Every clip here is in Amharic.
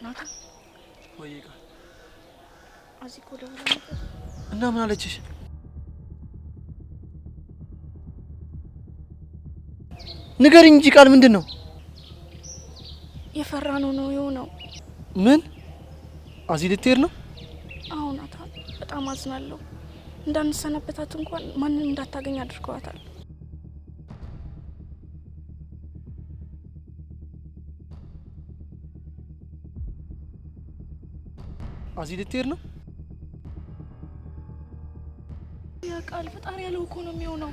ናታ ወይጋ አዚኮ ደውላ ነበር እና ምን አለችሽ? ንገሪኝ እንጂ ቃል ምንድነው? የፈራነው ነው የሆነው። ምን አዚ ልትሄድ ነው? አዎ ናታ በጣም አዝናለሁ። እንዳንሰናበታት እንኳን ማንንም እንዳታገኝ አድርገዋታል። አዚ ልትሄድ ነው? ያ ቃል ፈጣሪ ያለው እኮ ነው የሚሆነው።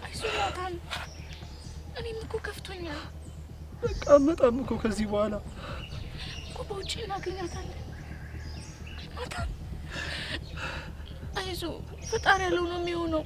አይዞህ ናታን እኔም እኮ ከፍቶኛል። በቃ መጣም እኮ ከዚህ በኋላ እኮ በውጪ እናገኛታለን። ናታን አይዞህ ፈጣሪ ያለው ነው የሚሆነው።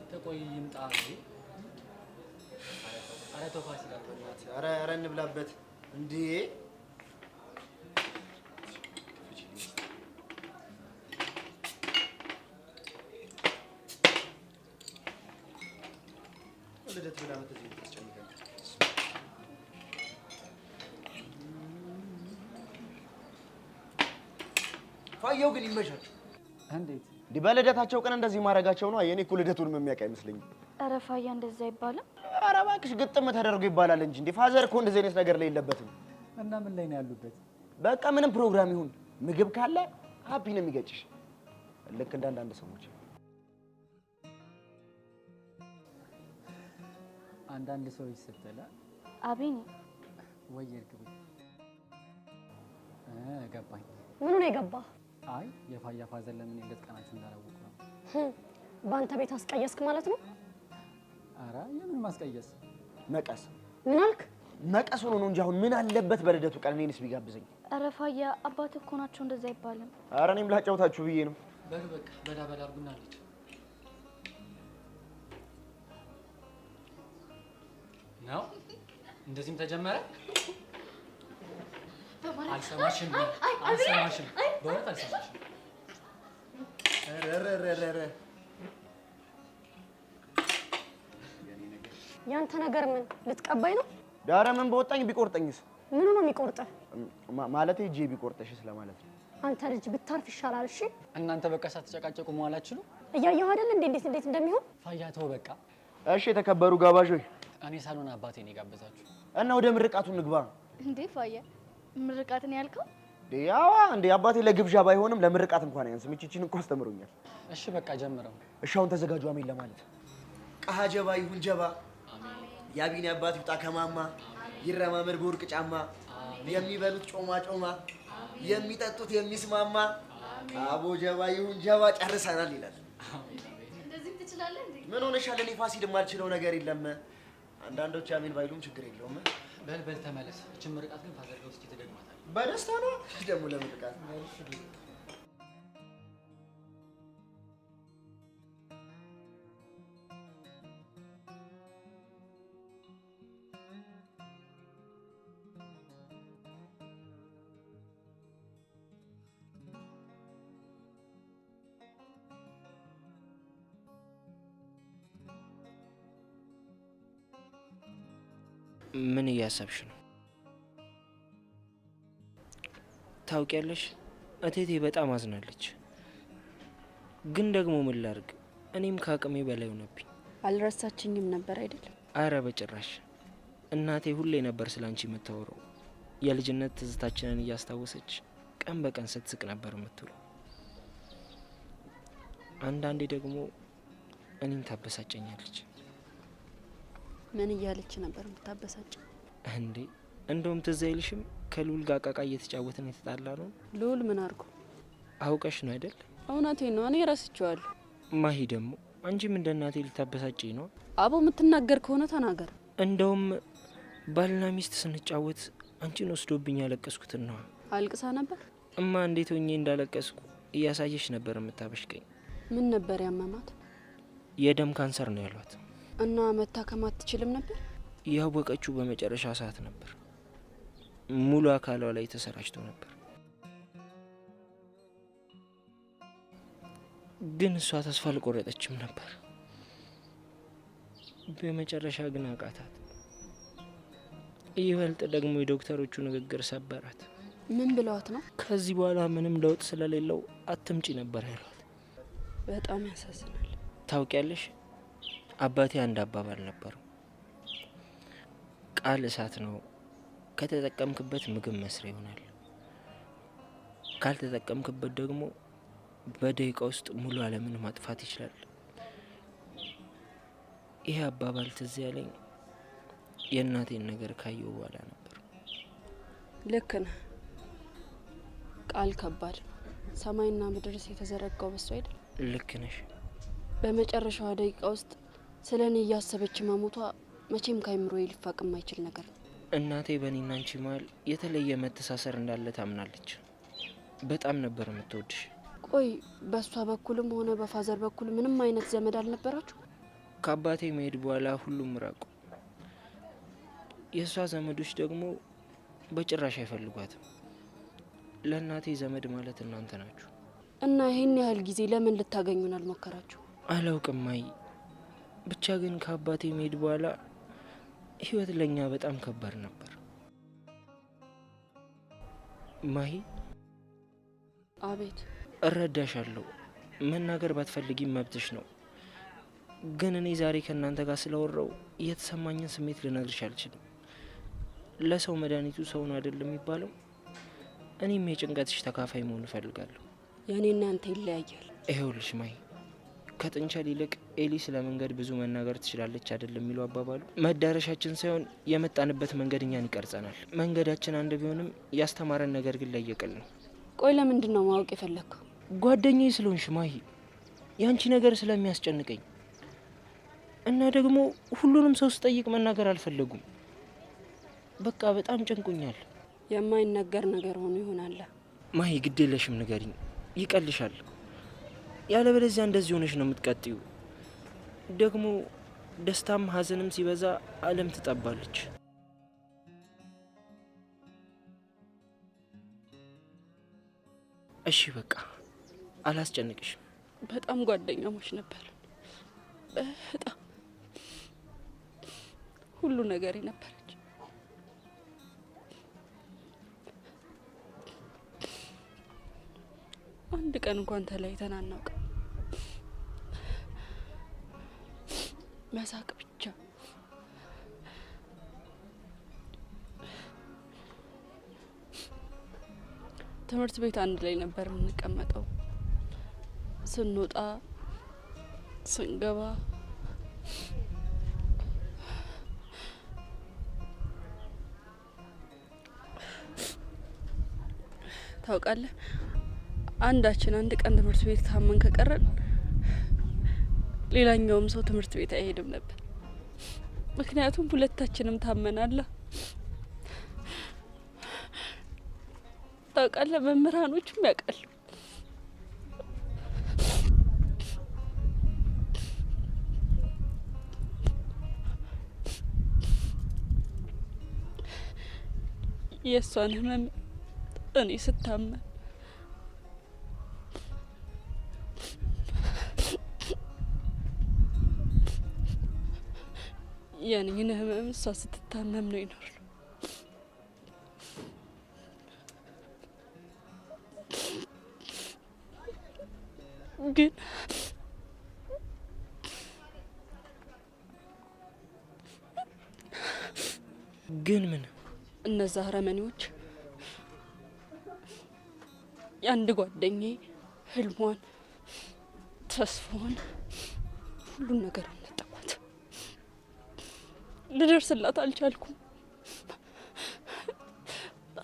ተቆይ ይምጣ እንዴ? አረ ተፋሲል አጥቷት። አረ እንብላበት እንዴ? ወለደት ብላ መተዚህ ተጨምቀን ፋየው ግን ይመሻችሁ። እንዴት በልደታቸው ቀን እንደዚህ ማድረጋቸው ነው። የኔ እኮ ልደቱንም የሚያውቅ አይመስለኝም። ኧረ ፋያ እንደዛ አይባልም። ኧረ እባክሽ ግጥም ተደርጎ ይባላል እንጂ እንዴ ፋዘር እኮ እንደዚህ አይነት ነገር ላይ የለበትም። እና ምን ላይ ነው ያሉበት? በቃ ምንም ፕሮግራም ይሁን ምግብ ካለ ሃፒ ነው የሚገጭሽ። ልክ እንደ አንዳንድ ሰዎች አንዳንድ ሰዎች ስትላ አቤኔ ወየርግብ ገባኝ። ምኑ ነው የገባህ? አይ የፋያ ፋዘር ለምን የለት ቀናችን እንዳላወቁ ነው። በአንተ ቤት አስቀየስክ ማለት ነው? አረ የምን ማስቀየስ? መቀስ ምን አልክ? መቀስ ሆኖ ነው እንጂ አሁን ምን አለበት በልደቱ ቀን እኔንስ ቢጋብዘኝ። ኧረ ፋያ አባት እኮ ናቸው እንደዛ አይባልም። ኧረ እኔም ላጫውታችሁ ብዬ ነው። በቃ በዳበላ አርጉና ልጅ ነው እንደዚህም ተጀመረ። አልሰማሽም በእውነት አልሰማሽም። ረረረረረ ያንተ ነገር ምን ልትቀባይ ነው? ዳረ ምን በወጣኝ ቢቆርጠኝስ? ምኑ ነው የሚቆርጥህ? ማለቴ እጄ ቢቆርጠሽስ ለማለት ነው። አንተ ልጅ ብታርፍ ይሻላል። እሺ እናንተ በቃ ሳትጨቃጨቁ መዋላችሁ ነው። እያየሁ አይደል እንዴት እንደሚሆን። ፋያ ተው በቃ። እሺ የተከበሩ ጋባዦች፣ እኔ ሳሎን አባቴ ነው የጋበዛችሁ እና ወደ ምርቃቱ ንግባ። እንዴ ፋያ ምርቃትን ያልከው? ያዋ እንዴ አባቴ ለግብዣ ባይሆንም ለምርቃት እንኳን አያንስም። እቺን እንኳን አስተምሮኛል። እሺ በቃ ጀምረው። እሺ አሁን ተዘጋጁ። አሜን ለማለት ቀሃ ጀባ ይሁን ጀባ። ያቢኔ አባት ይውጣ ከማማ ይረማመድ በወርቅ ጫማ። የሚበሉት ጮማ ጮማ የሚጠጡት የሚስማማ። አቦ ጀባ ይሁን ጀባ ጨርሰናል ይላል። እንደዚህ ትችላለህ እንዴ? ምን ሆነሻል? እኔ ፋሲል የማልችለው ነገር የለም። አንዳንዶች አሜን ባይሉም ችግር የለውም። በል ተመለስ። እቺን ምርቃት ግን ፋዘር ጋር እስኪ ተደግማታል። በደስታ ነው ደግሞ ለምርቃት ምን እያሰብሽ ነው? ታውቂያለሽ እቴቴ በጣም አዝናለች። ግን ደግሞ ምን ላድርግ? እኔም ከአቅሜ በላይ ሆነብኝ። አልረሳችኝም ነበር አይደል? አረ በጭራሽ። እናቴ ሁሌ ነበር ስላንቺ የምታወራው። የልጅነት ትዝታችንን እያስታወሰች ቀን በቀን ስትስቅ ነበር የምትውለው። አንዳንዴ ደግሞ እኔን ታበሳጨኛለች። ምን እያለች ነበር የምታበሳጭ? እንዴ እንደውም ትዝ አይልሽም? ከልዑል ጋር ቃቃ እየተጫወትን የተጣላ ነው። ልዑል ምን አርጎ? አውቀሽ ነው አይደል? እውነቴን ነው፣ እኔ ረስቼዋለሁ። ማሂ ደግሞ አንቺም እንደ እናቴ ልታበሳጭኝ ነው? አቦ የምትናገር ከሆነ ተናገር። እንደውም ባልና ሚስት ስንጫወት አንቺን ወስዶብኝ ያለቀስኩትን ነው። አልቅሳ ነበር? እማ እንዴት ሆኜ እንዳለቀስኩ እያሳየሽ ነበር የምታበሽቀኝ። ምን ነበር ያመማት? የደም ካንሰር ነው ያሏት። እና መታከም አትችልም ነበር? ያወቀችው በመጨረሻ ሰዓት ነበር። ሙሉ አካሏ ላይ ተሰራጭቶ ነበር። ግን እሷ ተስፋ አልቆረጠችም ነበር። በመጨረሻ ግን አቃታት። ይበልጥ ደግሞ የዶክተሮቹ ንግግር ሰበራት። ምን ብለዋት ነው? ከዚህ በኋላ ምንም ለውጥ ስለሌለው አትምጪ ነበር ያሏት። በጣም ያሳዝናል። ታውቂያለሽ አባቴ አንድ አባባል ነበረው። ቃል እሳት ነው፣ ከተጠቀምክበት ምግብ መስሪያ ይሆናል፣ ካልተጠቀምክበት ደግሞ በደቂቃ ውስጥ ሙሉ ዓለምን ማጥፋት ይችላል። ይሄ አባባል ትዝ ያለኝ የእናቴን ነገር ካየው በኋላ ነበር። ልክ ነህ። ቃል ከባድ፣ ሰማይና ምድርስ የተዘረጋው በሱ አይደል? ልክ ነሽ። በመጨረሻዋ ደቂቃ ውስጥ ስለ እኔ እያሰበች መሞቷ መቼም ካይምሮ ሊፋቅ የማይችል ነገር ነው። እናቴ በእኔና አንቺ መሀል የተለየ መተሳሰር እንዳለ ታምናለች። በጣም ነበር የምትወድሽ። ቆይ በእሷ በኩልም ሆነ በፋዘር በኩል ምንም አይነት ዘመድ አልነበራችሁ? ከአባቴ መሄድ በኋላ ሁሉም ራቁ። የእሷ ዘመዶች ደግሞ በጭራሽ አይፈልጓትም። ለእናቴ ዘመድ ማለት እናንተ ናችሁ። እና ይህን ያህል ጊዜ ለምን ልታገኙን አልሞከራችሁ? አላውቅም ማይ፣ ብቻ ግን ከአባቴ መሄድ በኋላ ህይወት ለኛ በጣም ከባድ ነበር። ማሂ። አቤት። እረዳሻለሁ። መናገር ባትፈልጊም መብትሽ ነው። ግን እኔ ዛሬ ከእናንተ ጋር ስለወራው የተሰማኝን ስሜት ልነግርሽ አልችልም። ለሰው መድኃኒቱ ሰው ነው አይደል የሚባለው? እኔም የጭንቀትሽ ተካፋይ መሆን እፈልጋለሁ። የእኔና አንተ ይለያያል። ይኸውልሽ ማሂ፣ ከጥንቸል ይልቅ ኤሊ ስለ መንገድ ብዙ መናገር ትችላለች አይደል የሚለው አባባሉ። መዳረሻችን ሳይሆን የመጣንበት መንገድ እኛን ይቀርጸናል። መንገዳችን አንድ ቢሆንም ያስተማረን ነገር ግን ለየቅል ነው። ቆይ ለምንድን ነው ማወቅ የፈለግከው? ጓደኛዬ ስለሆንሽ ማሂ፣ ያንቺ ነገር ስለሚያስጨንቀኝ እና ደግሞ ሁሉንም ሰው ስጠይቅ መናገር አልፈለጉም። በቃ በጣም ጨንቁኛል። የማይነገር ነገር ሆኖ ይሆናል። ማሂ ግድ የለሽም ንገሪኝ፣ ይቀልሻል። ያለበለዚያ እንደዚህ ሆነሽ ነው የምትቀጥዩ። ደግሞ ደስታም ሀዘንም ሲበዛ ዓለም ትጠባለች። እሺ በቃ አላስጨንቅሽም። በጣም ጓደኛሞች ነበር። በጣም ሁሉ ነገር ነበረች። አንድ ቀን እንኳን ተለያይተን አናውቅም። መሳቅ ብቻ። ትምህርት ቤት አንድ ላይ ነበር የምንቀመጠው። ስንወጣ ስንገባ ታውቃለህ፣ አንዳችን አንድ ቀን ትምህርት ቤት ታመን ከቀረን ሌላኛውም ሰው ትምህርት ቤት አይሄድም ነበር። ምክንያቱም ሁለታችንም ታመናላ። ታውቃለህ፣ መምህራኖቹም ያውቃሉ። የእሷን ህመም እኔ ስታመን የኔን ህመም እሷ ስትታመም ነው ይኖር ግን ምን እነዛ አረመኔዎች የአንድ ጓደኛዬ ህልሟን ተስፋዋን ሁሉን ነገር አነጠቋት። ልደርስላት አልቻልኩም።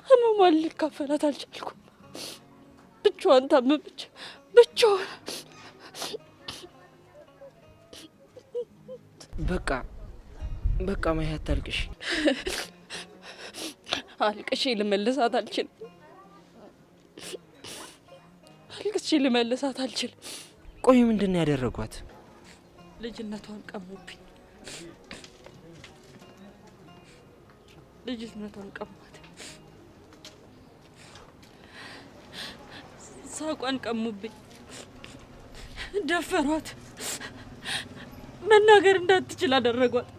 ህመሟን ልካፈላት አልቻልኩም። ብቻዋን ታመመች። ብቻዋን በቃ ማይ አታልቅሽ። አልቅሼ ልመልሳት አልችልም። ቆይ ምንድነው ያደረጓት? ልጅነቷን ቀሙብኝ። ልጅነቷን ቀሟት። ሳቋን ቀሙብኝ። ደፈሯት። መናገር እንዳትችል አደረጓት።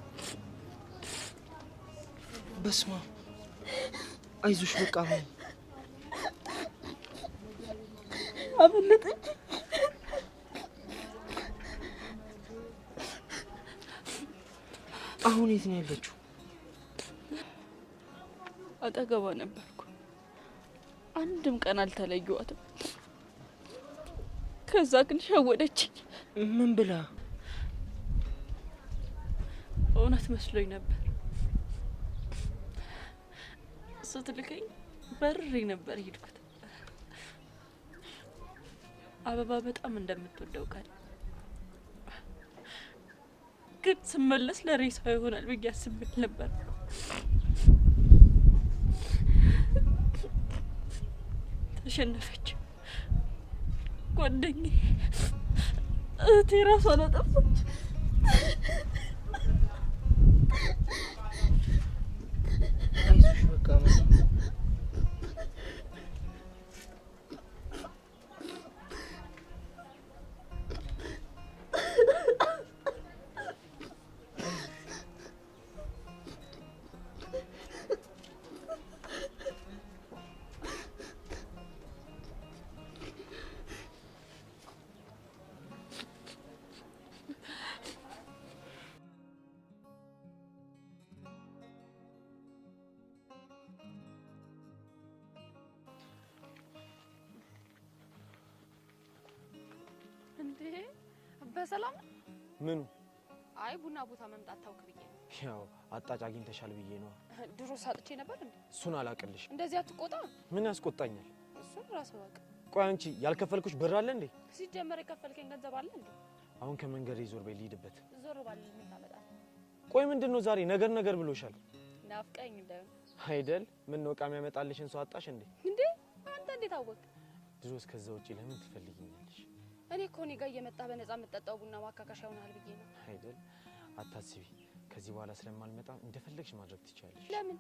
በስማ አይዞሽ በቃ ነው። አመለጠች። አሁን የት ነው ያለችው? አጠገቧ ነበርኩ። አንድም ቀን አልተለየዋትም። ከዛ ግን ሸወደችኝ። ምን ብላ? እውነት መስሎኝ ነበር። ስትልከኝ በርሬ ነበር ሄድኩት። አበባ በጣም እንደምትወደው ቃል ግን ስመለስ ለሬሳ ይሆናል ብዬ አስቤ ነበር። ተሸነፈች። ጓደኛዬ እህቴ ራሷን አጠፋች። አይዞሽ በቃ ነው። በሰላም ምኑ? አይ ቡና ቦታ መምጣት ታውክ ብዬ ነው። ያው አጣጭ አግኝተሻል ብዬ ነው። ድሮ ሳጥቼ ነበር እንዴ? እሱን አላቅልሽ። እንደዚህ አትቆጣ። ምን ያስቆጣኛል? እሱን ራስ ወቅ። ቆይ አንቺ ያልከፈልኩሽ ብር አለ እንዴ? ሲጀመር የከፈልከኝ ገንዘብ አለ እንዴ? አሁን ከመንገድ ዞር በይ ልሂድበት። ዞር ባል ምን ታመጣለህ? ቆይ ምንድነው ዛሬ ነገር ብሎሻል? ናፍቀኝ እንዳይሆን አይደል? ምን ነው ቃም ያመጣልሽን ሰው አጣሽ እንዴ? እንዴ አንተ እንዴት አወቅ? ድሮስ ከዛ ውጪ ለምን ትፈልጊኛለሽ? እኔ እኮ እኔ ጋር እየመጣ በነፃ የምትጠጣው ቡና ማካካሻ ይሆናል ብዬ ነው። አይደል? አታስቢ። ከዚህ በኋላ ስለማልመጣ እንደፈለግሽ ማድረግ ትችያለሽ። ለምን?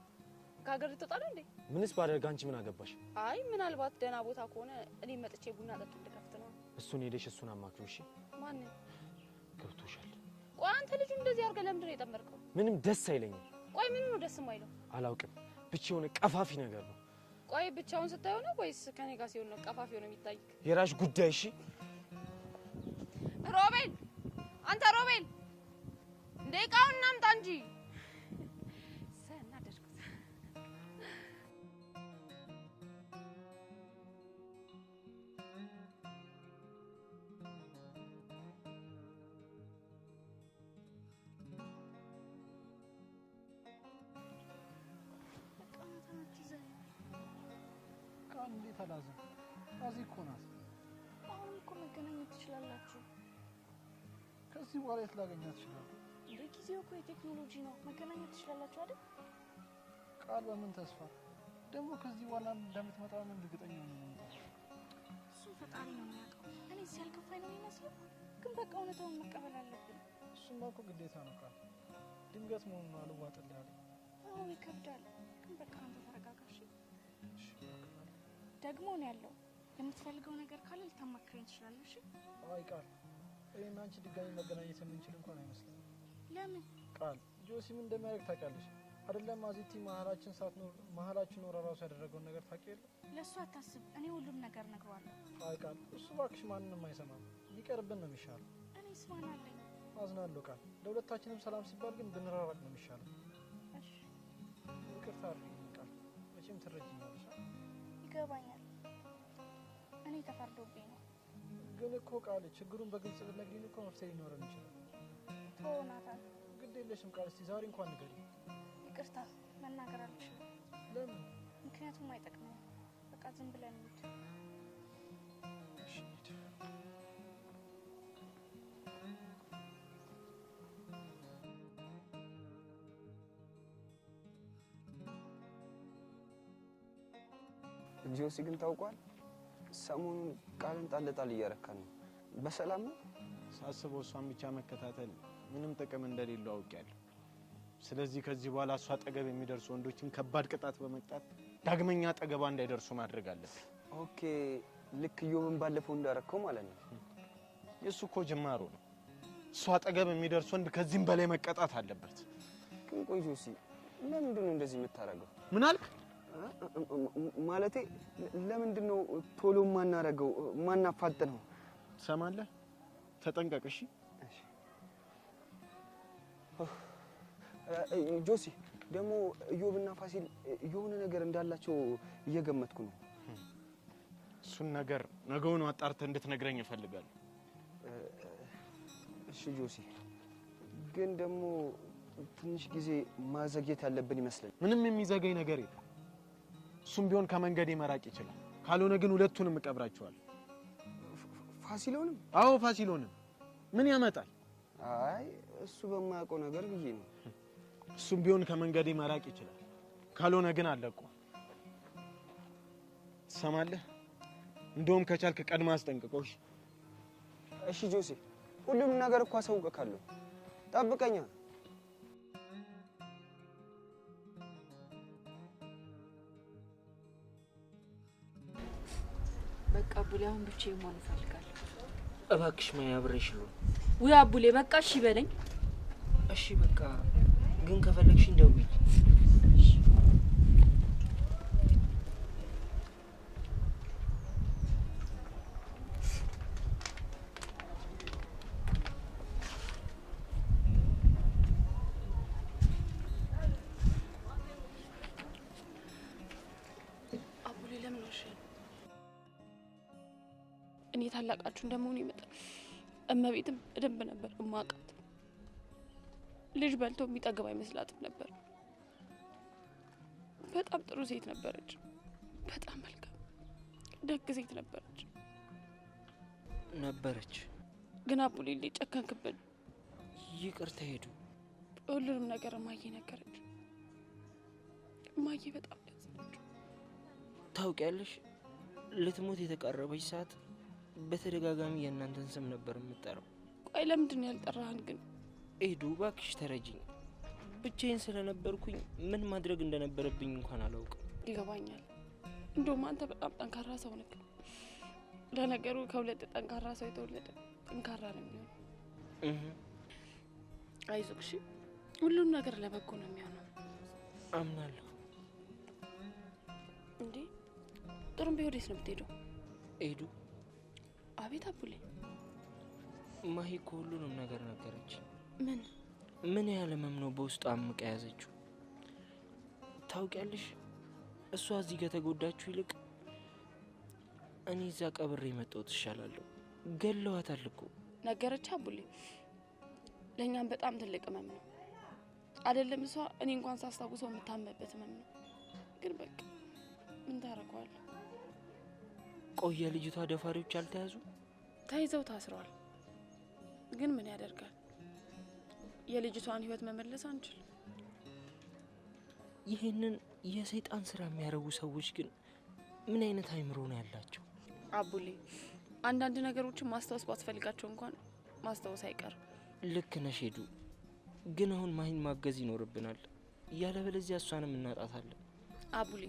ከሀገር ልትወጣ እንዴ? ምንስ ባደርግ አንቺ ምን አገባሽ? አይ ምናልባት ደህና ቦታ ከሆነ እኔ መጥቼ ቡና ጠጡ ልከፍት ነው። እሱን ሄደሽ እሱን አማክሪው። እሺ? ማን? ገብቶሻል? ቆይ አንተ ልጁ እንደዚህ አድርገህ ለምንድን ነው የጠመርከው? ምንም ደስ አይለኝም። ቆይ ምን ነው ደስ የማይለው? አላውቅም። ብቻ የሆነ ቀፋፊ ነገር ነው። ቆይ ብቻውን ስታየው ነው ወይስ ከኔ ጋር ሲሆን ነው ቀፋፊ ሆነ የሚታይ? የራሽ ጉዳይ። እሺ? ሮቤል፣ አንተ ሮቤል እንደ እቃውን እናምጣ እንጂ ሰናደድኩት። ቃል እንዴት አላዘም? አዚ እኮ ናት። አሁን እኮ መገናኘት ትችላላችሁ። ከዚህ በኋላ የት ላገኛት እችላለሁ? በጊዜው እኮ የቴክኖሎጂ ነው። መገናኘት ትችላላችሁ አይደል? ቃል በምን ተስፋ ደግሞ ከዚህ በኋላ እንደምትመጣ ምን እርግጠኛ ነኝ? እሱ ፈጣሪ ነው የሚያውቀው። እኔ እዚህ ያልከፋኝ ነው የሚመስለው፣ ግን በቃ እውነታውን መቀበል አለብን። እሱማ እኮ ግዴታ ነው። ቃል ድንገት መሆኑን አልዋጥልህ አለ። አዎ ይከብዳል፣ ግን በቃ አንተ ተረጋጋሽ። ደግሞ ነው ያለው። የምትፈልገው ነገር ካለ ልታማክረኝ ትችላለሽ። አይ ቃል እኔና አንቺ ድጋሚ መገናኘት የምንችል እንኳን አይመስለኝም። ለምን? ቃል ጆሲ ምን እንደሚያደርግ ታውቂያለሽ አይደለም? አዚቲ መሀላችን ኖር ራሱ ያደረገውን ነገር ታውቂያለሽ? ለሱ አታስብ፣ እኔ ሁሉም ነገር ነግሯለሁ። ቃል እሱ እባክሽ ማንንም አይሰማም፣ ቢቀርብን ነው የሚሻለው። እኔስ ማን አለኝ? አዝናለሁ ቃል፣ ለሁለታችንም ሰላም ሲባል ግን ብንራራቅ ነው የሚሻለው። እሺ ይቅርታ አድርጊልኝ ቃል፣ መቼም ትረጂኛለሽ። ይገባኛል፣ እኔ ተፈርዶብኝ ነው። ግን እኮ ቃል ችግሩን በግልጽ ብትነግሪኝ እኮ መፍትሄ ሊኖረን ይችላል። ተው ናታን፣ ግድ የለሽም ቃል፣ እስቲ ዛሬ እንኳን ንገሪኝ። ይቅርታ መናገር አልችልም። ለምን? ምክንያቱም አይጠቅምም። በቃ ዝም ብለን እንሂድ። እሺ እንሂድ። ጆሲ ግን ታውቋል፣ ሰሞኑን ቃልን ጣልጣል እያረካን ነው። በሰላም ነው? ሳስበው እሷን ብቻ መከታተል ምንም ጥቅም እንደሌለው አውቄያለሁ። ስለዚህ ከዚህ በኋላ እሷ አጠገብ የሚደርሱ ወንዶችን ከባድ ቅጣት በመቅጣት ዳግመኛ አጠገቧ እንዳይደርሱ ማድረግ አለብን። ኦኬ፣ ልክ ዮብን ባለፈው እንዳረከው ማለት ነው። የሱ እኮ ጅማሩ ነው። እሷ አጠገብ የሚደርስ ወንድ ከዚህም በላይ መቀጣት አለበት። ግን ቆይ ጆሲ፣ ለምንድን ነው እንደዚህ የምታረገው? ምን አልክ? ማለቴ ለምንድን ነው ቶሎ ማናረገው ማናፋጥነው? ትሰማለህ? ተጠንቀቅ እሺ? ጆሲ ደግሞ ዮብና ፋሲል የሆነ ነገር እንዳላቸው እየገመትኩ ነው። እሱን ነገር ነገውን አጣርተህ እንድትነግረኝ እፈልጋለሁ። እሺ ጆሲ፣ ግን ደግሞ ትንሽ ጊዜ ማዘግየት ያለብን ይመስለኛል። ምንም የሚዘገኝ ነገር የለም። እሱም ቢሆን ከመንገዴ መራቅ ይችላል። ካልሆነ ግን ሁለቱንም እቀብራቸዋለሁ። ፋሲሎንም? አዎ ፋሲሎንም። ምን ያመጣል? አይ እሱ በማያውቀው ነገር ብዬ ነው። እሱም ቢሆን ከመንገዴ መራቅ ይችላል። ካልሆነ ግን አለቁ። ትሰማለህ? እንደውም ከቻልክ ቀድማ አስጠንቅቆሽ። እሺ ጆሲ፣ ሁሉም ነገር እኮ አሳውቅካለሁ። ጠብቀኛ። በቃ አቡሌ፣ አሁን ብቻዬን መሆን እፈልጋለሁ። እባክሽ ማያ አብረሽ ነው። ውይ አቡሌ፣ በቃ እሺ በለኝ። እሺ በቃ ግን ከፈለግሽ እንደውይ። አቡሌ ለምን ወሽ? እኔ ታላቃችሁ እንደመሆኑ ይመጣል እመቤትም በደንብ ነበር እማውቃት። ልጅ በልቶ የሚጠግብ አይመስላትም ነበር። በጣም ጥሩ ሴት ነበረች። በጣም መልካም ደግ ሴት ነበረች። ግን አቡሌ ጨከንክብን። ይቅርታ ሄዱ። ሁሉንም ነገር እማዬ ነገረች። እማዬ በጣም ያዘነች። ታውቂያለሽ፣ ልትሞት የተቃረበች ሰዓት በተደጋጋሚ የእናንተን ስም ነበር የምጠራው። ቆይ ለምንድን ነው ያልጠራህን ግን? ኤዱ እባክሽ ተረጂኝ። ብቻዬን ስለነበርኩኝ ምን ማድረግ እንደነበረብኝ እንኳን አላውቅም። ይገባኛል። እንደውም አንተ በጣም ጠንካራ ሰው ነህ። ለነገሩ ከሁለት ጠንካራ ሰው የተወለደ ጠንካራ ነው የሚሆነው። አይዞህ እሺ፣ ሁሉም ነገር ለበጎ ነው የሚሆነው። አምናለሁ። እንዴ ጥሩምቤ ወዴት ነው የምትሄደው? ኤዱ። አቤት አቡሌ። ማሂ እኮ ሁሉንም ነገር ነገረች። ምን ያህል ህመም ነው በውስጡ አምቃ ያዘችው? ታውቂያለሽ፣ እሷ እዚህ ከተጎዳችሁ ይልቅ እኔ እዛ ቀብሬ መጣሁት እሻላለሁ። ገለዋታል እኮ። ነገረች አቡሌ። ለእኛም በጣም ትልቅ ህመም ነው አይደለም? እሷ እኔ እንኳን ሳስታውሰው የምታመበት ህመም ነው። ግን በቃ ምን ታረቀዋለህ? ቆየ ልጅቷ ደፋሪዎች አልተያዙ? ተይዘው ታስረዋል። ግን ምን ያደርጋል? የልጅቷን ህይወት መመለስ አንችልም። ይህንን የሰይጣን ስራ የሚያረጉ ሰዎች ግን ምን አይነት አይምሮ ነው ያላቸው? አቡሌ፣ አንዳንድ ነገሮችን ማስታወስ ባስፈልጋቸው እንኳን ማስታወስ አይቀርም። ልክ ነሽ ሄዱ። ግን አሁን ማሂን ማገዝ ይኖርብናል። ያለበለዚያ እሷንም እናጣታለን። አቡሌ፣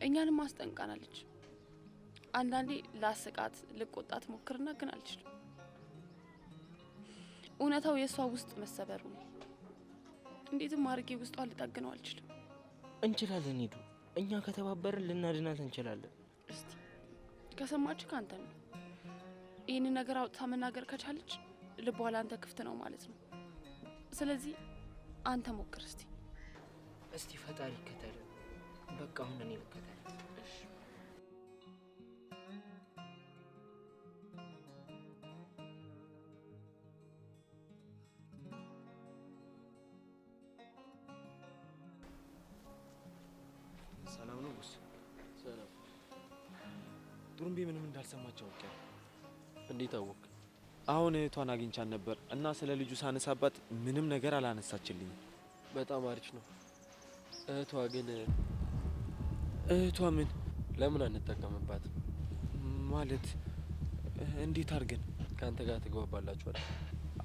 እኛንም አስጠንቃናለች። አንዳንዴ ላስቃት ልቆጣት ሞክርና ግን አልችልም። እውነታው የእሷ ውስጥ መሰበሩ ነው። እንዴትም አድርጌ ውስጧ ልጠግነው አልችልም። እንችላለን ሄዱ። እኛ ከተባበርን ልናድናት እንችላለን። እስቲ ከሰማች ካንተ ነው። ይህንን ነገር አውጥታ መናገር ከቻለች ልቧ ለአንተ ክፍት ነው ማለት ነው። ስለዚህ አንተ ሞክር እስቲ። እስቲ ፈጣሪ ይከተል። በቃ አሁን እኔ ልከተል። እሺ ሰላም ነው ቦስ? ሰላም። ዱርምቤ ምንም እንዳልሰማች አውቄያለሁ። እንዴት አወቅ? አሁን እህቷን አግኝቻን ነበር እና ስለ ልጁ ሳነሳባት ምንም ነገር አላነሳችልኝም። በጣም አሪፍ ነው። እህቷ ግን እህቷ ምን? ለምን አንጠቀምባት? ማለት እንዴት አድርገን? ከአንተ ጋር ትግባባላችኋል?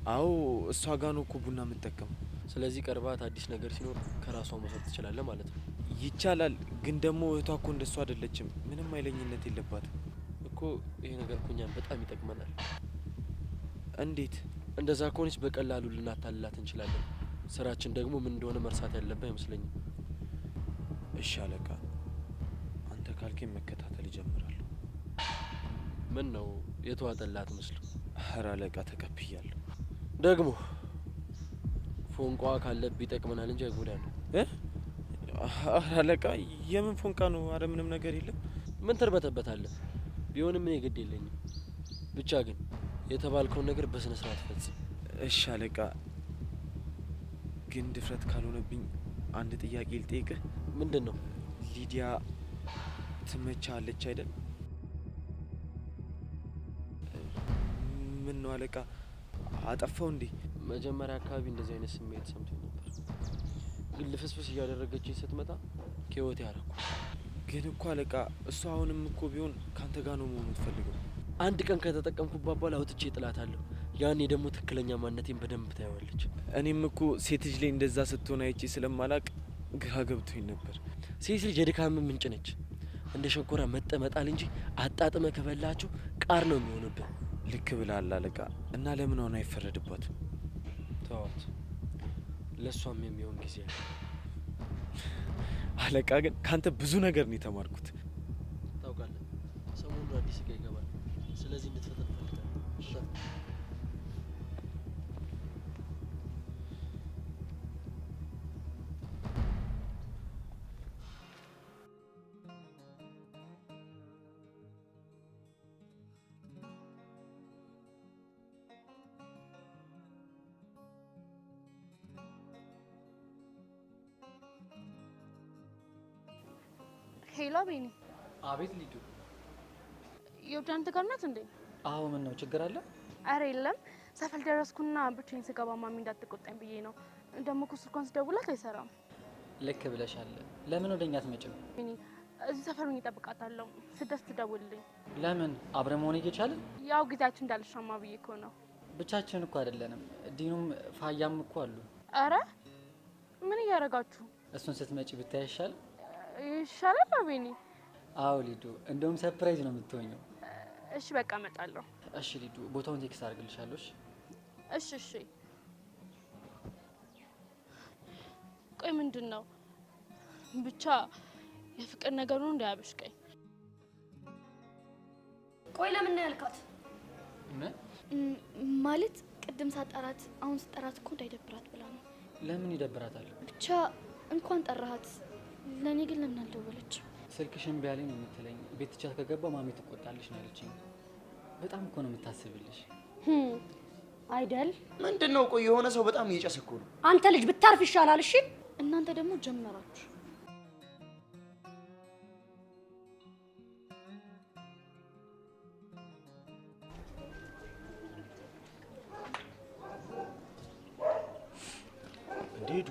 አዎ እሷ ጋር ነው እኮ ቡና የምጠቀም። ስለዚህ ቀርባት አዲስ ነገር ሲኖር ከራሷ መውሰድ ትችላለህ ማለት ነው። ይቻላል፣ ግን ደግሞ እህቷ እኮ እንደሷ አይደለችም። ምንም አይለኝነት የለባትም እኮ። ይሄ ነገር እኮ እኛን በጣም ይጠቅመናል። እንዴት? እንደዛ ከሆነች በቀላሉ ልናታልላት እንችላለን። ስራችን ደግሞ ምን እንደሆነ መርሳት ያለብህ አይመስለኝም። እሺ አለቃ፣ አንተ ካልከኝ መከታተል ይጀምራል። ምን ነው የተዋጠላት መስሎ? ኧረ አለቃ ተቀብያለሁ። ደግሞ ፎንቋ ካለብህ ይጠቅመናል እንጂ አይጎዳንም። አለቃ የምን ፎንቃ ነው? አረ ምንም ነገር የለም። ምን ትርበተበታለህ? ቢሆንም እኔ ግድ የለኝም። ብቻ ግን የተባልከውን ነገር በስነ ስርዓት ፈጽም። እሺ አለቃ፣ ግን ድፍረት ካልሆነብኝ አንድ ጥያቄ ልጠይቅህ። ምንድን ነው? ሊዲያ ትመቻለች አይደል? ምን ነው አለቃ፣ አጠፋው እንዴ? መጀመሪያ አካባቢ እንደዚህ አይነት ስሜት ሰምቶኝ ነበር፣ ግን ልፍስፍስ እያደረገችኝ ስትመጣ ከህይወቴ ያረኩ። ግን እኮ አለቃ፣ እሷ አሁንም እኮ ቢሆን ካንተ ጋር ነው መሆን የምትፈልገው። አንድ ቀን ከተጠቀምኩባት በኋላ አውጥቼ እጥላታለሁ። ያኔ ደግሞ ትክክለኛ ማንነቴን በደንብ ታየዋለች። እኔም እኮ ሴት ልጅ ላይ እንደዛ ስትሆን አይቼ ስለማላቅ ግራ ገብቶኝ ነበር። ሴት ልጅ የድካም ምንጭ ነች። እንደ ሸንኮራ መጠመጣል እንጂ አጣጥመ ከበላችሁ ቃር ነው የሚሆንብህ። ልክ ብለሃል አለቃ። እና ለምን አሁን አይፈረድባትም? ተዋት፣ ለእሷም የሚሆን ጊዜ አለ። አለቃ ግን ካንተ ብዙ ነገር ነው የተማርኩት። ታውቃለህ፣ ሰሞኑን አዲስ እቃ ይገባል። ስለዚህ እንድትፈጠን እፈልጋለሁ። ሄሎ ቤኒ። አቤት ሊዱ። የወዳንተ ጋር ናት እንዴ? አዎ ምን ነው ችግር አለ? አረ የለም፣ ሰፈር ደረስኩና ብቻዬን ስገባ ማሚ እንዳትቆጣኝ ብዬ ነው። ደግሞ እኮ ስልኳን ስደውላት አይሰራም። ልክ ብለሻል። ለምን ወደኛ አትመጭም? ቤኒ እዚህ ሰፈር ሆኜ እጠብቃታለሁ። ስደርስ ትደውልልኝ። ለምን አብረን መሆን እየቻልን? ያው ጊዜያችን እንዳልሻማ ብዬ እኮ ነው። ብቻችን እኮ አይደለንም፣ ዲኑም ፋያም እኮ አሉ። አረ ምን እያደረጋችሁ? እሱን ስትመጪ ብታይ ይሻል ይሻላል ቤኒ። አዎ ሊዱ፣ እንደውም ሰርፕራይዝ ነው የምትሆኘው። እሺ በቃ እመጣለሁ። እሺ ሊዱ፣ ቦታውን ቴክስት አድርግልሻለሁ። እሺ እሺ። ቆይ ምንድን ነው ብቻ የፍቅር ነገሩ እንዳያበሽቀኝ። ቆይ ለምን ነው ያልካት? ማለት ቅድም ሳጣራት አሁን ስጠራት እኮ እንዳይደብራት ብላ ነው። ለምን ይደብራታል? ብቻ እንኳን ጠራሃት። ለኔ ግን ለምን አልደወለች? ስልክሽን ቢያለኝ ነው የምትለኝ። ቤት ትቻት ከገባ ማሚ ትቆጣለች ነው ያለችኝ። በጣም እኮ ነው የምታስብልሽ አይደል? ምንድነው? ቆይ የሆነ ሰው በጣም እየጨሰ እኮ ነው። አንተ ልጅ ብታርፍ ይሻላል። እሺ እናንተ ደግሞ ጀመራችሁ። ሄዱ።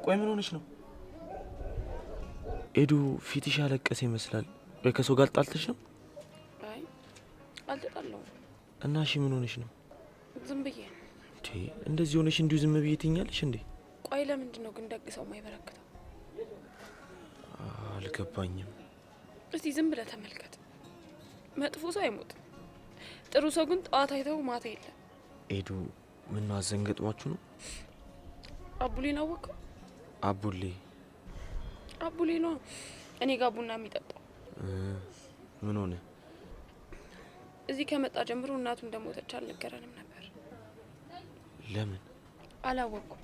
ቆይ ምን ሆነሽ ነው? ሄዱ ፊትሽ ያለቀሰ ይመስላል። ወይ ከሰው ጋር ጣልተሽ ነው? አይ አልተጣላሁም። እና እሺ ምን ሆነሽ ነው? ዝም ብዬ። እንደዚህ ሆነሽ እንዲሁ ዝም ብዬ ትኛለሽ እንዴ? ቆይ ለምንድን ነው ግን ደግ ሰው የማይበረክተው? አልገባኝም። እስቲ ዝም ብለህ ተመልከት። መጥፎ ሰው አይሞትም። ጥሩ ሰው ግን ጠዋት አይተው ማታ የለም። ሄዱ ምን አዘንገጥሟችሁ ነው? አቡሊን አወቀው? አቡሌ ነው እኔ ጋር ቡና የሚጠጣው። ምን ሆነ? እዚህ ከመጣ ጀምሮ እናቱ እንደሞተች አልነገረንም ነበር። ለምን? አላወቅኩም።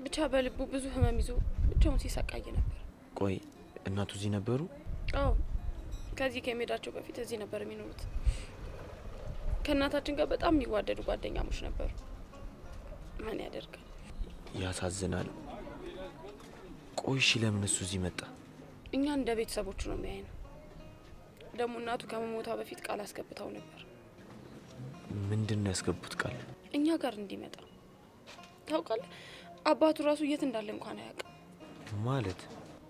ብቻ በልቡ ብዙ ህመም ይዞ ብቻውን ሲሰቃይ ነበር። ቆይ እናቱ እዚህ ነበሩ? አዎ፣ ከዚህ ከመሄዳቸው በፊት እዚህ ነበር የሚኖሩት። ከእናታችን ጋር በጣም የሚዋደዱ ጓደኛሞች ነበሩ። ምን ያደርጋል? ያሳዝናል። ቆይ እሺ ለምን እሱ እዚህ መጣ? እኛ እንደ ቤተሰቦቹ ነው የሚያየን። ደግሞ እናቱ ከመሞቷ በፊት ቃል አስገብተው ነበር። ምንድነው ያስገቡት ቃል? እኛ ጋር እንዲመጣ። ታውቃለህ፣ አባቱ ራሱ የት እንዳለ እንኳን አያውቅም።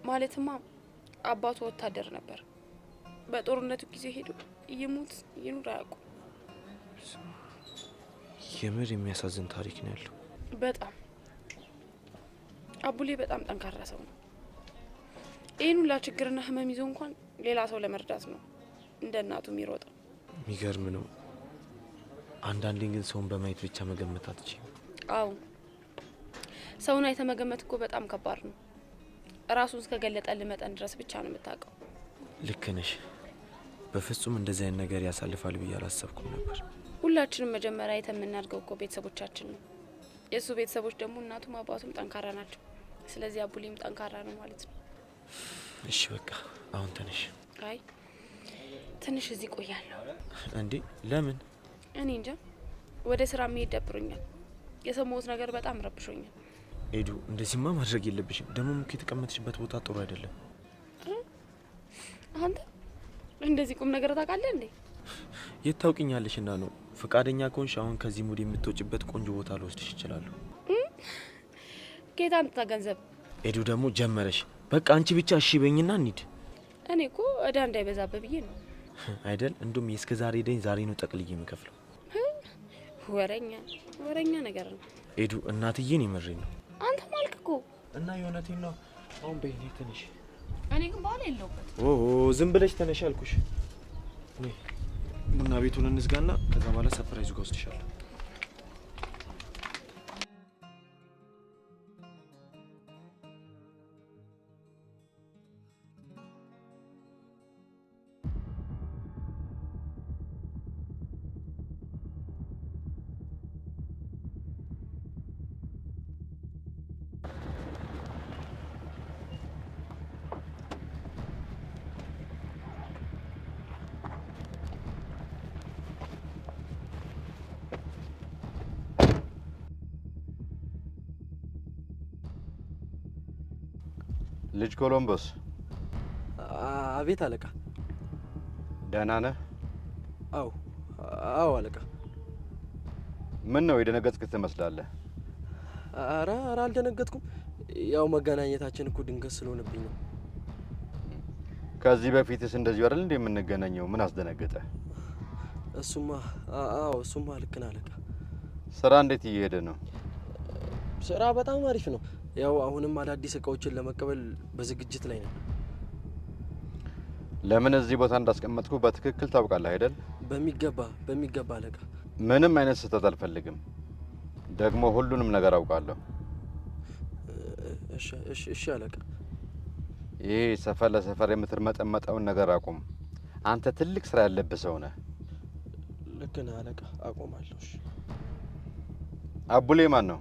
ማለትማ አባቱ ወታደር ነበር። በጦርነቱ ጊዜ ሄዶ ይሙት ይኑር አያውቁም። የምር የሚያሳዝን ታሪክ ነው ያለው። በጣም አቡሌ በጣም ጠንካራ ሰው ነው። ይህን ሁላ ችግርና ህመም ይዞ እንኳን ሌላ ሰው ለመርዳት ነው እንደ እናቱ የሚሮጠው። የሚገርም ነው። አንዳንዴ ግን ሰውን በማየት ብቻ መገመት አትችይም። አዎ፣ ሰውን አይተ መገመት እኮ በጣም ከባድ ነው። ራሱን እስከገለጠልህ መጠን ድረስ ብቻ ነው የምታውቀው። ልክ ነሽ። በፍጹም እንደዚህ አይነት ነገር ያሳልፋል ብዬ አላሰብኩም ነበር። ሁላችንም መጀመሪያ የምናድገው እኮ ቤተሰቦቻችን ነው። የእሱ ቤተሰቦች ደግሞ እናቱም አባቱም ጠንካራ ናቸው። ስለዚህ አቡሌም ጠንካራ ነው ማለት ነው። እሺ በቃ አሁን ተነሽ። አይ ትንሽ እዚህ ቆያለሁ። እንዴ ለምን? እኔ እንጃ፣ ወደ ስራ መሄድ ደብሮኛል። የሰማሁት ነገር በጣም ረብሾኛል። ኤዱ እንደዚህማ ማድረግ የለብሽም። ደግሞ ሙክ የተቀመጥሽበት ቦታ ጥሩ አይደለም። አንተ እንደዚህ ቁም ነገር ታውቃለህ እንዴ? የት ታውቂኛለሽና ነው? ፈቃደኛ ከሆንሽ አሁን ከዚህ ሙድ የምትወጪበት ቆንጆ ቦታ ልወስድሽ እችላለሁ። ጌታ አንተ ገንዘብ። ኤዱ ደግሞ ጀመረሽ። በቃ አንቺ ብቻ እሺ በይኝና እንሂድ። እኔ እኮ እዳ እንዳይበዛብህ ብዬ ነው አይደል? እንደውም የእስከ ዛሬ ደኝ ዛሬ ነው ጠቅልዬ የምከፍለው። ወረኛ ነገር ነው። ኤዱ እናትዬን ይመረኝ ነው። አንተ ማልክ እኮ እና የእውነቴን ነው። አሁን በይኔ ትንሽ እኔ ግን በኋላ የለውበት። ዝም ብለሽ ተነሽ አልኩሽ። ቡና ቤቱን እንዝጋና ከዛ በኋላ ሰርፕራይዙ ጋር ወስድሻለሁ። ልጅ ኮሎምቦስ። አቤት አለቃ። ደህና ነህ? አዎ አለቃ። ምን ነው የደነገጥክ ትመስላለህ? ኧረ አልደነገጥኩም። ያው መገናኘታችን እኮ ድንገት ስለሆነብኝ ነው። ከዚህ በፊትስ እንደዚህ አይደል እንዴ የምንገናኘው? ምን አስደነገጠ? እሱማ ልክ ነህ አለቃ። ስራ እንዴት እየሄደ ነው? ስራ በጣም አሪፍ ነው። ያው አሁንም አዳዲስ እቃዎችን ለመቀበል በዝግጅት ላይ ነን። ለምን እዚህ ቦታ እንዳስቀመጥኩ በትክክል ታውቃለህ አይደል? በሚገባ አለቃ። ምንም አይነት ስህተት አልፈልግም። ደግሞ ሁሉንም ነገር አውቃለሁ። እሺ አለቃ። ይሄ ሰፈር ለሰፈር የምትርመጠመጠውን ነገር አቁም። አንተ ትልቅ ስራ ያለብህ ሰው ነህ። ልክ ነህ አለቃ፣ አቆማለሁ። እሺ። አቡሌ ማን ነው?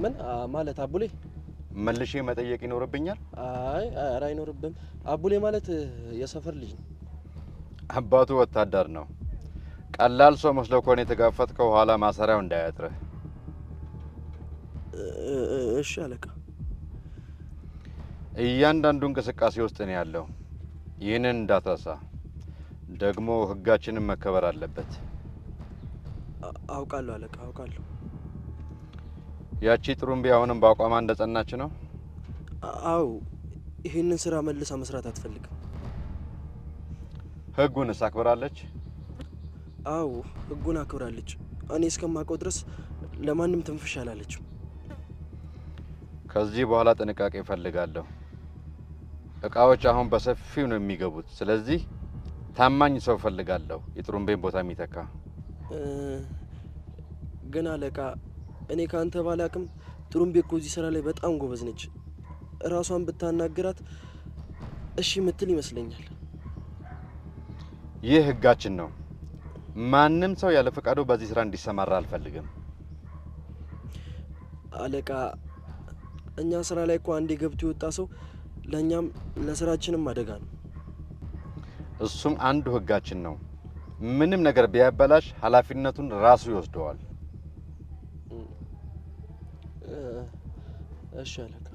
ምን ማለት አቡሌ? መልሼ መጠየቅ ይኖርብኛል? ኧረ አይኖርብም። አቡሌ ማለት የሰፈር ልጅ ነው። አባቱ ወታደር ነው። ቀላል ሰው መስሎ ከሆነ የተጋፈጥከው ኋላ ማሰሪያው እንዳያጥርህ። እሺ አለቃ። እያንዳንዱ እንቅስቃሴ ውስጥ ነው ያለው። ይህንን እንዳትረሳ። ደግሞ ህጋችንን መከበር አለበት። አውቃለሁ አለቃ፣ አውቃለሁ። ያቺ ጥሩምቢ አሁንም በአቋሟ እንደጸናች ነው? አዎ፣ ይህንን ስራ መልሳ መስራት አትፈልግም። ህጉንስ አክብራለች? አዎ፣ ህጉን አክብራለች። እኔ እስከማውቀው ድረስ ለማንም ትንፍሽ አላለችም። ከዚህ በኋላ ጥንቃቄ እፈልጋለሁ። እቃዎች አሁን በሰፊው ነው የሚገቡት። ስለዚህ ታማኝ ሰው እፈልጋለሁ፣ የጥሩምቤን ቦታ የሚተካ። ግን አለቃ፣ እኔ ካንተ ባላቅም ጥሩምቤ እኮ እዚህ ስራ ላይ በጣም ጎበዝ ነች። ራሷን ብታናገራት እሺ ምትል ይመስለኛል። ይህ ህጋችን ነው። ማንም ሰው ያለ ፈቃዱ በዚህ ስራ እንዲሰማራ አልፈልግም። አለቃ እኛ ስራ ላይ እኮ አንዴ ገብቶ የወጣ ሰው ለኛም ለስራችንም አደጋ ነው። እሱም አንዱ ህጋችን ነው። ምንም ነገር ቢያበላሽ ኃላፊነቱን ራሱ ይወስደዋል። እሺ አለቃ።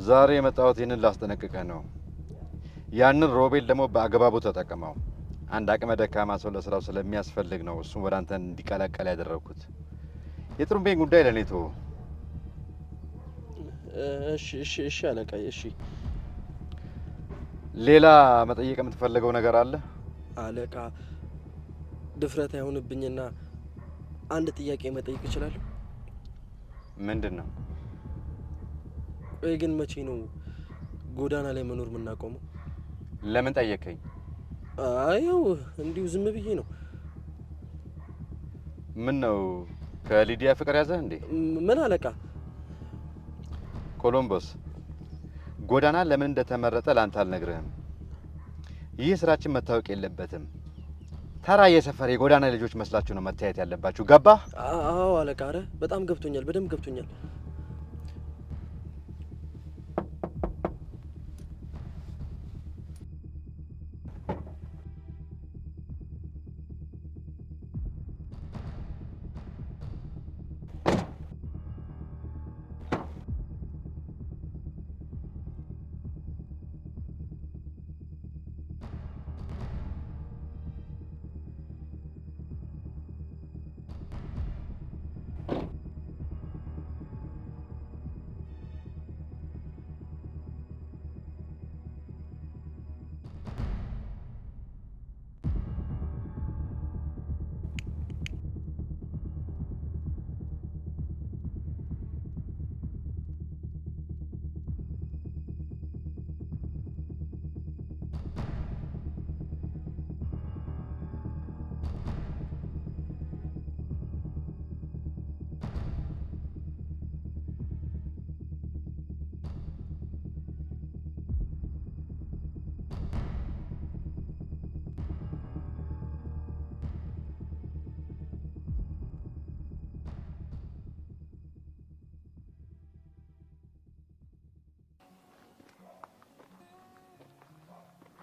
ዛሬ የመጣሁት ይህንን ላስጠነቅቅህ ነው። ያንን ሮቤል ደግሞ በአግባቡ ተጠቀመው። አንድ አቅመ ደካማ ሰው ለስራው ስለሚያስፈልግ ነው እሱም ወደ አንተ እንዲቀላቀል ያደረኩት። የጥሩምቤን ጉዳይ ለኔ ተወው። እሺ አለቃ። እሺ ሌላ መጠየቅ የምትፈልገው ነገር አለ? አለቃ ድፍረት አይሆንብኝና አንድ ጥያቄ መጠየቅ እችላለሁ? ምንድነው? ወይ ግን መቼ ነው ጎዳና ላይ መኖር የምናቆመው? ለምን ጠየቀኝ? አየው እንዲሁ ዝም ብዬ ነው። ምን ነው ከሊዲያ ፍቅር ያዘህ እንዴ? ምን አለቃ? ኮሎምቦስ ጎዳና ለምን እንደተመረጠ ላንተ አልነግርህም። ይህ ስራችን መታወቅ የለበትም። ተራ የሰፈር የጎዳና ልጆች መስላችሁ ነው መታየት ያለባችሁ። ገባህ? አዎ አለቃ። ኧረ በጣም ገብቶኛል፣ በደንብ ገብቶኛል።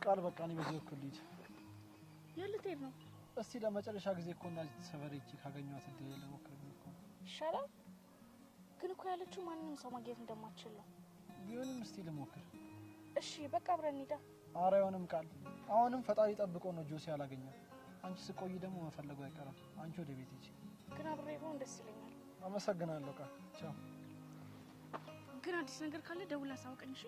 ቃል በቃ እኔ በዚህ በኩል ልሂድ። የልትሄድ ነው? እስቲ ለመጨረሻ ጊዜ እኮ እና ሰፈሬ ካገኘኋት እድል ልሞክር እኮ ይሻላል። ግን እኮ ያለችው ማንንም ሰው ማግኘት እንደማትችል ነው። ቢሆንም እስቲ ልሞክር። እሺ በቃ አብረን እንሂዳ። ኧረ አይሆንም ቃል። አሁንም ፈጣሪ ጠብቆ ነው ጆሲ ያላገኛት። አንቺ ስቆይ ደግሞ መፈለጉ አይቀርም። አንቺ ወደ ቤት ሂጂ። ግን አብሬ ብሆን ደስ ይለኛል። አመሰግናለሁ ቃል። ቻው። ግን አዲስ ነገር ካለ ደውል አሳውቀኝ። እሺ?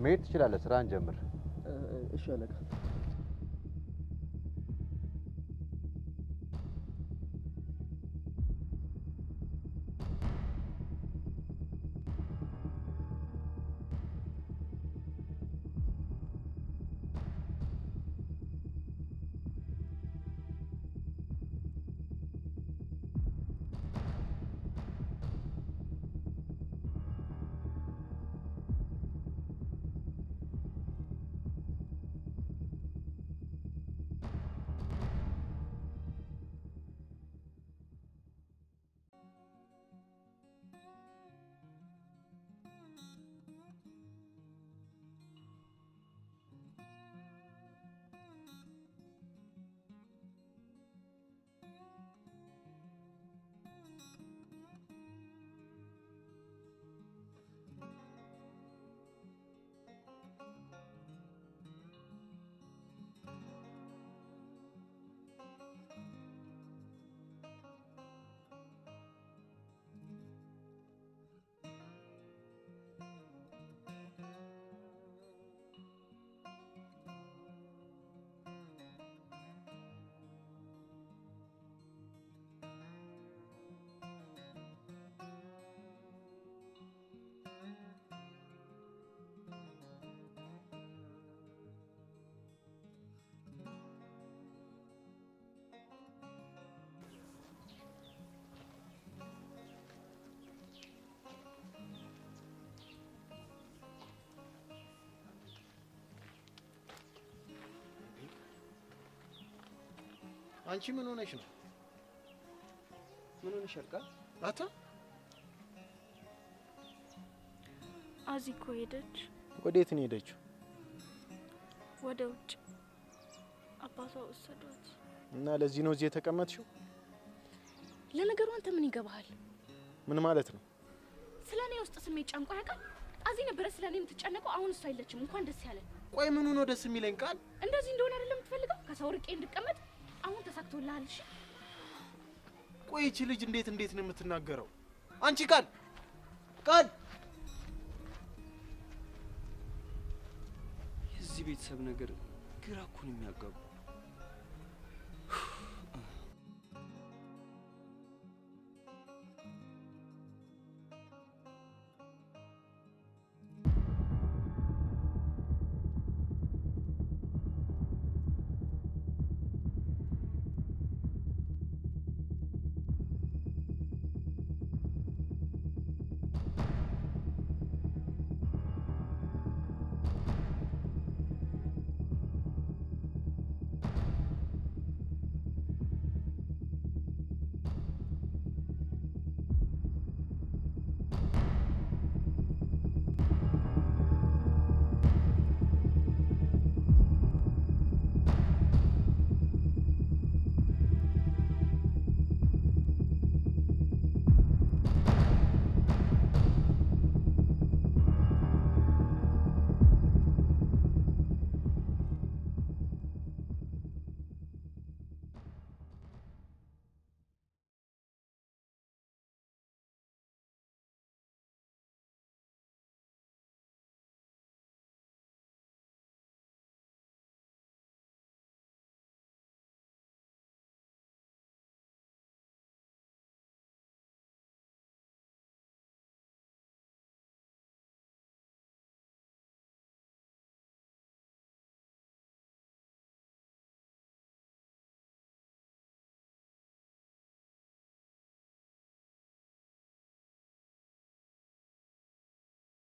መሄድ ትችላለህ። ስራን ጀምር። እሺ አለቃ። አንቺ ምን ሆነሽ ነው? ምን ሆነሽ ቃል? አታ አዚ እኮ ሄደች። ወዴት ነው ሄደችው? ወደ ውጭ አባቷ ወሰዷት። እና ለዚህ ነው እዚህ የተቀመጥሽው? ለነገሩ አንተ ምን ይገባሃል? ምን ማለት ነው? ስለኔ ውስጥ ስሜት ጨምቆ ያውቃል? አዚ ነበረ ስለኔ የምትጨነቀው። አሁን እሷ የለችም። እንኳን ደስ ያለ። ቆይ ምኑ ነው ደስ የሚለኝ ቃል? እንደዚህ እንደሆነ አይደለም የምትፈልገው? ከሰው ርቄ እንድቀመጥ አሁን ተሳክቶልሃል። እሺ ቆይ እቺ ልጅ እንዴት ነው የምትናገረው? አንቺ ቃል የዚህ ቤተሰብ ነገር ግራ እኮ ነው የሚያጋባው።